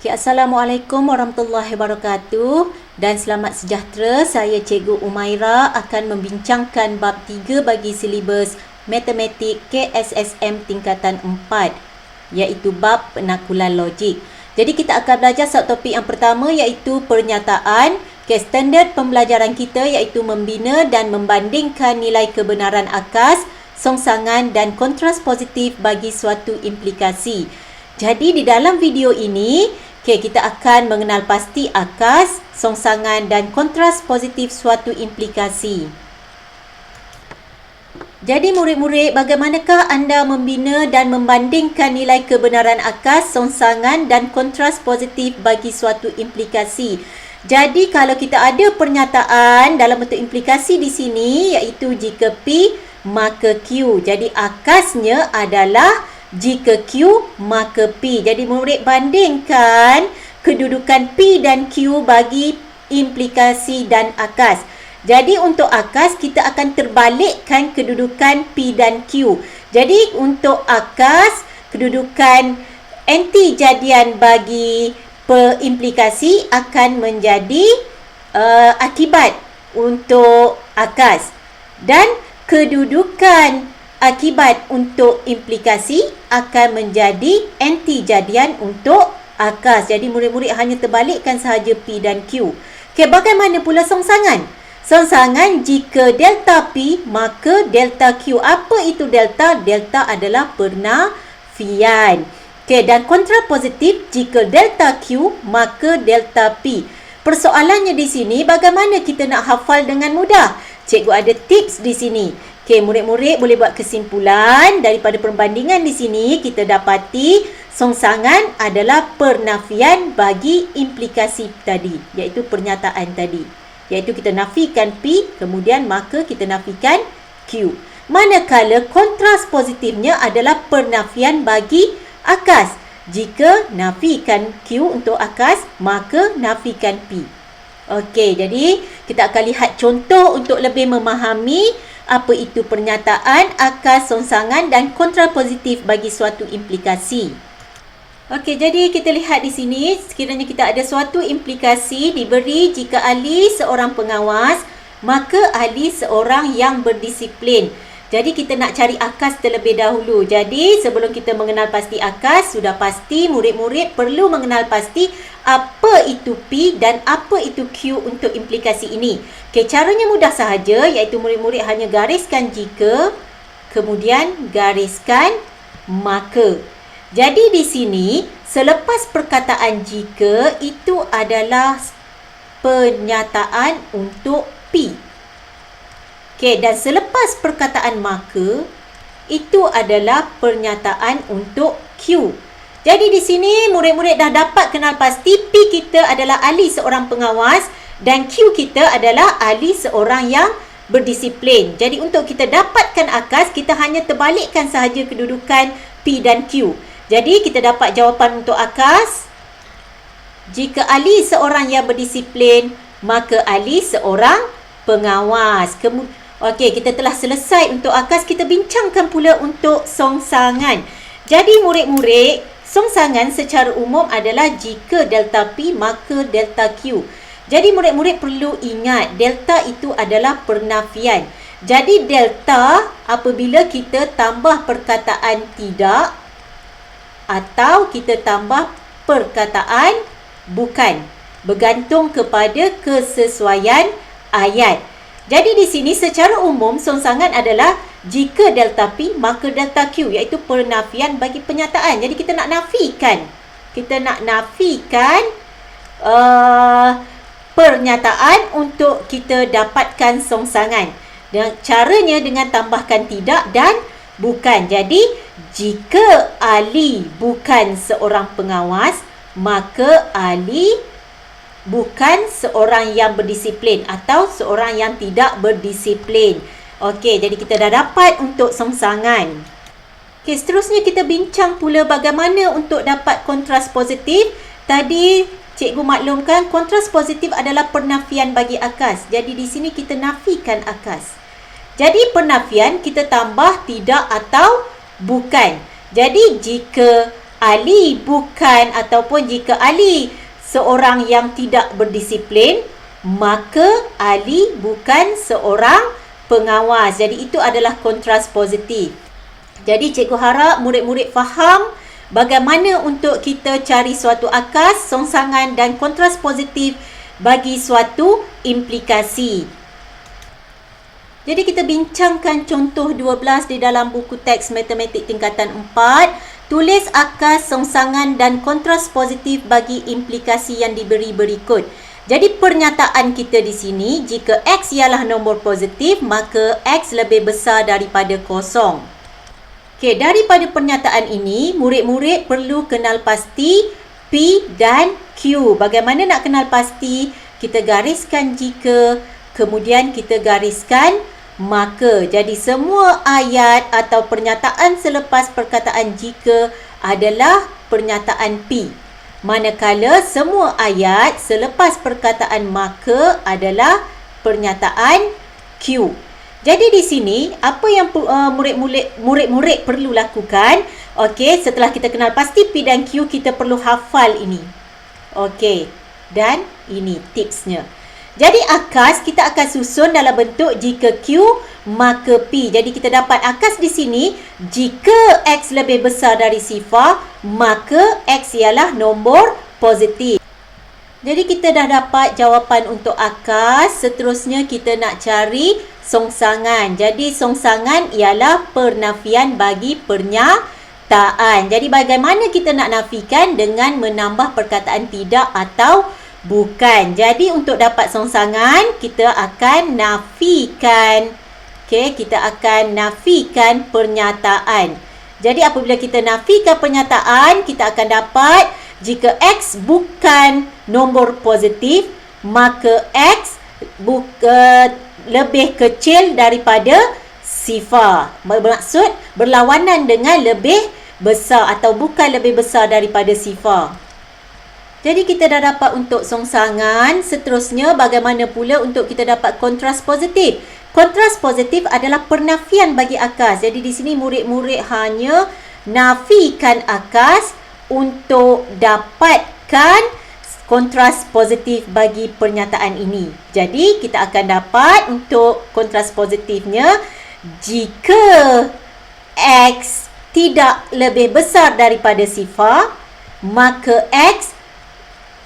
Okay, Assalamualaikum warahmatullahi wabarakatuh dan selamat sejahtera. Saya Cikgu Umaira akan membincangkan bab 3 bagi silibus Matematik KSSM tingkatan 4 iaitu bab penakulan logik. Jadi kita akan belajar subtopik yang pertama iaitu pernyataan. Okay, standard pembelajaran kita iaitu membina dan membandingkan nilai kebenaran akas, songsangan dan kontras positif bagi suatu implikasi. Jadi di dalam video ini, kita akan mengenal pasti akas, songsangan dan kontras positif suatu implikasi. Jadi murid-murid, bagaimanakah anda membina dan membandingkan nilai kebenaran akas, songsangan dan kontras positif bagi suatu implikasi? Jadi kalau kita ada pernyataan dalam bentuk implikasi di sini iaitu jika P maka Q. Jadi akasnya adalah jika Q maka P. Jadi murid bandingkan kedudukan P dan Q bagi implikasi dan akas. Jadi untuk akas kita akan terbalikkan kedudukan P dan Q. Jadi untuk akas kedudukan anti jadian bagi implikasi akan menjadi akibat untuk akas, dan kedudukan akibat untuk implikasi akan menjadi anti jadian untuk akas. Jadi murid-murid hanya terbalikkan sahaja P dan Q. Okey, bagaimana pula songsangan? Songsangan jika delta P maka delta Q. Apa itu delta? Delta adalah penafian. Okey, dan kontra positif jika delta Q maka delta P. Persoalannya di sini bagaimana kita nak hafal dengan mudah? Cikgu ada tips di sini. Okey, murid-murid boleh buat kesimpulan daripada perbandingan di sini. Kita dapati songsangan adalah pernafian bagi implikasi tadi, iaitu pernyataan tadi. Iaitu kita nafikan P, kemudian maka kita nafikan Q. Manakala kontras positifnya adalah pernafian bagi akas. Jika nafikan Q untuk akas, maka nafikan P. Okey, jadi kita akan lihat contoh untuk lebih memahami apa itu pernyataan, akas, songsangan dan kontrapositif bagi suatu implikasi. Okey, jadi kita lihat di sini, sekiranya kita ada suatu implikasi diberi jika Ali seorang pengawas, maka Ali seorang yang berdisiplin. Jadi kita nak cari akas terlebih dahulu. Jadi sebelum kita mengenal pasti akas, sudah pasti murid-murid perlu mengenal pasti apa itu P dan apa itu Q untuk implikasi ini. Okey, caranya mudah sahaja, iaitu murid-murid hanya gariskan jika, kemudian gariskan maka. Jadi di sini, selepas perkataan jika, itu adalah pernyataan untuk P. Okey, dan selepas perkataan maka, itu adalah pernyataan untuk Q. Jadi di sini murid-murid dah dapat kenal pasti P kita adalah Ali seorang pengawas dan Q kita adalah Ali seorang yang berdisiplin. Jadi untuk kita dapatkan akas, kita hanya terbalikkan sahaja kedudukan P dan Q. Jadi kita dapat jawapan untuk akas. Jika Ali seorang yang berdisiplin, maka Ali seorang pengawas. Okey, kita telah selesai untuk akas. Kita bincangkan pula untuk songsangan. Jadi murid-murid, songsangan secara umum adalah jika delta P maka delta Q. Jadi murid-murid perlu ingat, delta itu adalah pernafian. Jadi delta apabila kita tambah perkataan tidak atau kita tambah perkataan bukan, bergantung kepada kesesuaian ayat. Jadi di sini secara umum songsangan adalah jika delta P maka delta Q, iaitu pernafian bagi penyataan. Jadi kita nak nafikan. Kita nak nafikan pernyataan untuk kita dapatkan songsangan. Dan caranya dengan tambahkan tidak dan bukan. Jadi jika Ali bukan seorang pengawas, maka Ali bukan seorang yang berdisiplin atau seorang yang tidak berdisiplin. Okey, jadi kita dah dapat untuk songsangan. Okey, seterusnya kita bincang pula bagaimana untuk dapat kontras positif. Tadi cikgu maklumkan kontras positif adalah pernafian bagi akas. Jadi di sini kita nafikan akas. Jadi penafian kita tambah tidak atau bukan. Jadi jika Ali bukan ataupun jika Ali seorang yang tidak berdisiplin, maka Ali bukan seorang pengawas. Jadi itu adalah kontras positif. Jadi cikgu harap murid-murid faham bagaimana untuk kita cari suatu akas, songsangan dan kontras positif bagi suatu implikasi. Jadi kita bincangkan contoh 12 di dalam buku teks matematik tingkatan 4. Tulis akas, songsangan dan kontras positif bagi implikasi yang diberi berikut. Jadi pernyataan kita di sini, jika X ialah nombor positif, maka X lebih besar daripada kosong. Okey, daripada pernyataan ini, murid-murid perlu kenal pasti P dan Q. Bagaimana nak kenal pasti? Kita gariskan jika, kemudian kita gariskan maka. Jadi semua ayat atau pernyataan selepas perkataan jika adalah pernyataan P. Manakala semua ayat selepas perkataan maka adalah pernyataan Q. Jadi di sini apa yang murid-murid perlu lakukan? Okey, setelah kita kenal pasti P dan Q, kita perlu hafal ini. Okey, dan ini tipsnya. Jadi akas kita akan susun dalam bentuk jika Q maka P. Jadi kita dapat akas di sini, jika X lebih besar dari sifar, maka X ialah nombor positif. Jadi kita dah dapat jawapan untuk akas. Seterusnya kita nak cari songsangan. Jadi songsangan ialah pernafian bagi pernyataan. Jadi bagaimana kita nak nafikan? Dengan menambah perkataan tidak atau bukan. Jadi untuk dapat songsangan, kita akan nafikan. Okey, kita akan nafikan pernyataan. Jadi apabila kita nafikan pernyataan, kita akan dapat jika X bukan nombor positif, maka X lebih kecil daripada sifar. Bermaksud berlawanan dengan lebih besar atau bukan lebih besar daripada sifar. Jadi kita dah dapat untuk songsangan. Seterusnya bagaimana pula untuk kita dapat kontras positif? Kontras positif adalah pernafian bagi akas. Jadi di sini murid-murid hanya nafikan akas untuk dapatkan kontras positif bagi pernyataan ini. Jadi kita akan dapat untuk kontras positifnya, jika X tidak lebih besar daripada sifar, maka X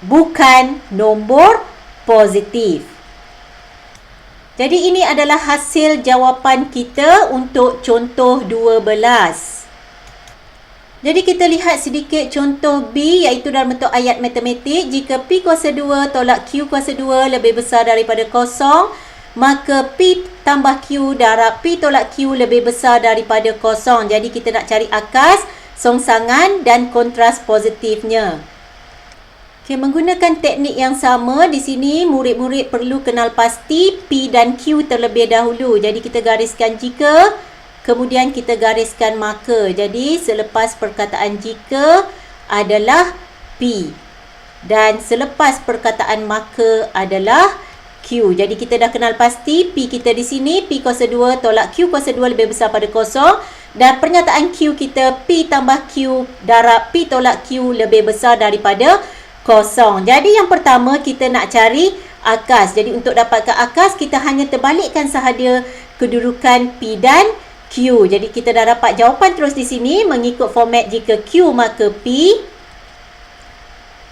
bukan nombor positif. Jadi ini adalah hasil jawapan kita untuk contoh 12. Jadi kita lihat sedikit contoh B, iaitu dalam bentuk ayat matematik. Jika P kuasa 2 tolak Q kuasa 2 lebih besar daripada kosong, maka P tambah Q darab P tolak Q lebih besar daripada kosong. Jadi kita nak cari akas, songsangan dan kontras positifnya. Okay, menggunakan teknik yang sama, di sini murid-murid perlu kenal pasti P dan Q terlebih dahulu. Jadi kita gariskan jika, kemudian kita gariskan maka. Jadi selepas perkataan jika adalah P dan selepas perkataan maka adalah Q. Jadi kita dah kenal pasti P kita di sini, P kuasa 2 tolak Q kuasa 2 lebih besar pada kosong. Dan pernyataan Q kita, P tambah Q darab P tolak Q lebih besar daripada kosong. Jadi yang pertama kita nak cari akas. Jadi untuk dapatkan akas, kita hanya terbalikkan sahaja kedudukan P dan Q. Jadi kita dah dapat jawapan terus di sini mengikut format jika Q maka P.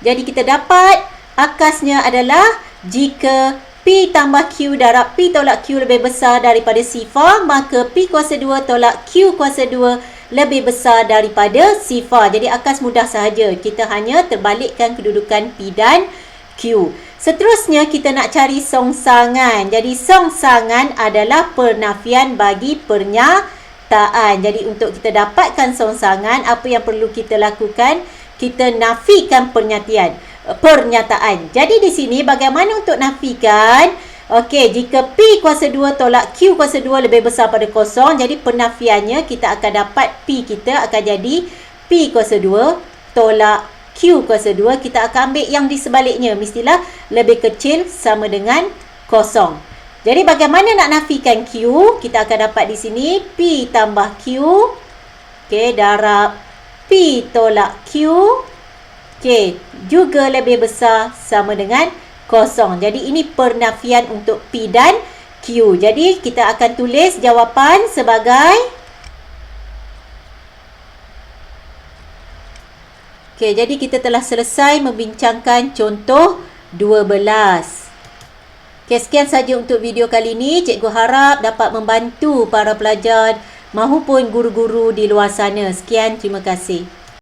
Jadi kita dapat akasnya adalah jika P tambah Q darab P tolak Q lebih besar daripada sifar, maka P kuasa 2 tolak Q kuasa 2 lebih besar daripada sifar. Jadi akas mudah sahaja. Kita hanya terbalikkan kedudukan P dan Q. Seterusnya kita nak cari songsangan. Jadi songsangan adalah pernafian bagi pernyataan. Jadi untuk kita dapatkan songsangan, apa yang perlu kita lakukan? Kita nafikan pernyataan. Jadi di sini bagaimana untuk nafikan? Okey, jika P kuasa 2 tolak Q kuasa 2 lebih besar pada kosong, jadi penafiannya kita akan dapat P kita akan jadi P kuasa 2 tolak Q kuasa 2. Kita akan ambil yang di sebaliknya, mestilah lebih kecil sama dengan kosong. Jadi bagaimana nak nafikan Q? Kita akan dapat di sini P tambah Q, okey, darab P P tolak Q. Okey, juga lebih besar sama dengan kosong. Jadi ini pernafian untuk P dan Q. Jadi kita akan tulis jawapan sebagai okey, jadi kita telah selesai membincangkan contoh 12. Okey, sekian saja untuk video kali ini. Cikgu harap dapat membantu para pelajar mahupun guru-guru di luar sana. Sekian, terima kasih.